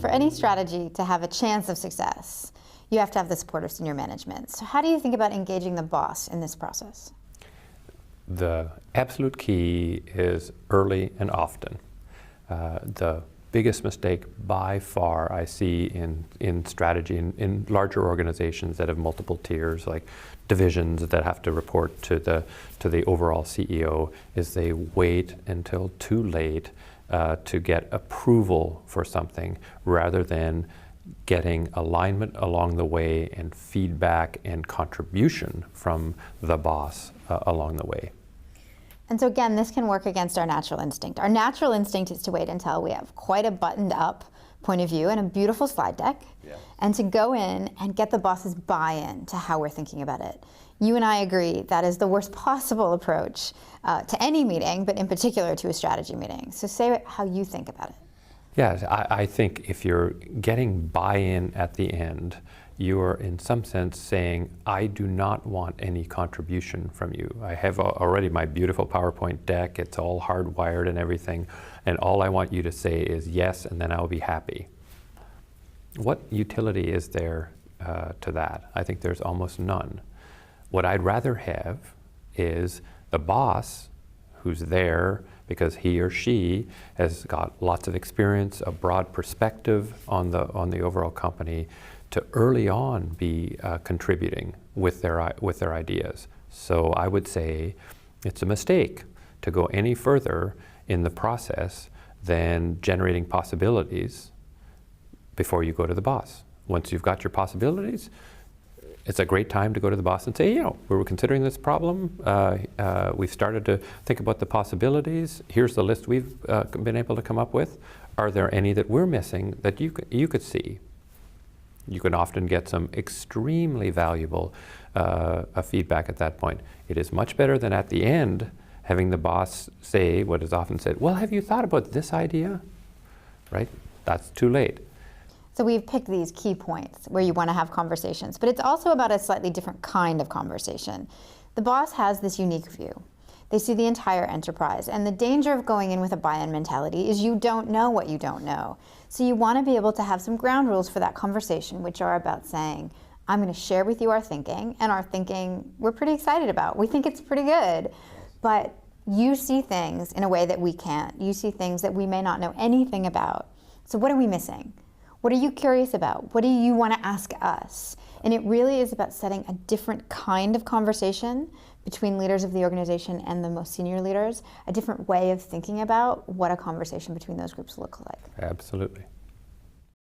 for any strategy to have a chance of success, you have to have the support of senior management. So how do you think about engaging the boss in this process? The absolute key is early and often. The biggest mistake by far I see in strategy in larger organizations that have multiple tiers, like divisions that have to report to the overall CEO, is they wait until too late to get approval for something rather than getting alignment along the way and feedback and contribution from the boss along the way. And so again, this can work against our natural instinct. Our natural instinct is to wait until we have quite a buttoned up point of view and a beautiful slide deck, and to go in and get the boss's buy-in to how we're thinking about it. You and I agree that is the worst possible approach to any meeting, but in particular to a strategy meeting. So say how you think about it. Yes, I think if you're getting buy-in at the end, you're in some sense saying, I do not want any contribution from you. I have already my beautiful PowerPoint deck, it's all hardwired and everything, and all I want you to say is yes, and then I'll be happy. What utility is there to that? I think there's almost none. What I'd rather have is the boss who's there because he or she has got lots of experience, a broad perspective on the overall company, to early on be contributing with their ideas. So I would say it's a mistake to go any further in the process than generating possibilities before you go to the boss. Once you've got your possibilities, it's a great time to go to the boss and say, we were considering this problem. We've started to think about the possibilities. Here's the list we've been able to come up with. Are there any that we're missing that you could see? You can often get some extremely valuable feedback at that point. It is much better than at the end having the boss say what is often said, well, have you thought about this idea? Right? That's too late. So we've picked these key points where you want to have conversations, but it's also about a slightly different kind of conversation. The boss has this unique view. They see the entire enterprise, and the danger of going in with a buy-in mentality is you don't know what you don't know. So you want to be able to have some ground rules for that conversation, which are about saying, I'm going to share with you our thinking, and our thinking we're pretty excited about. We think it's pretty good, but you see things in a way that we can't. You see things that we may not know anything about. So what are we missing? What are you curious about? What do you want to ask us? And it really is about setting a different kind of conversation between leaders of the organization and the most senior leaders, a different way of thinking about what a conversation between those groups look like. Absolutely.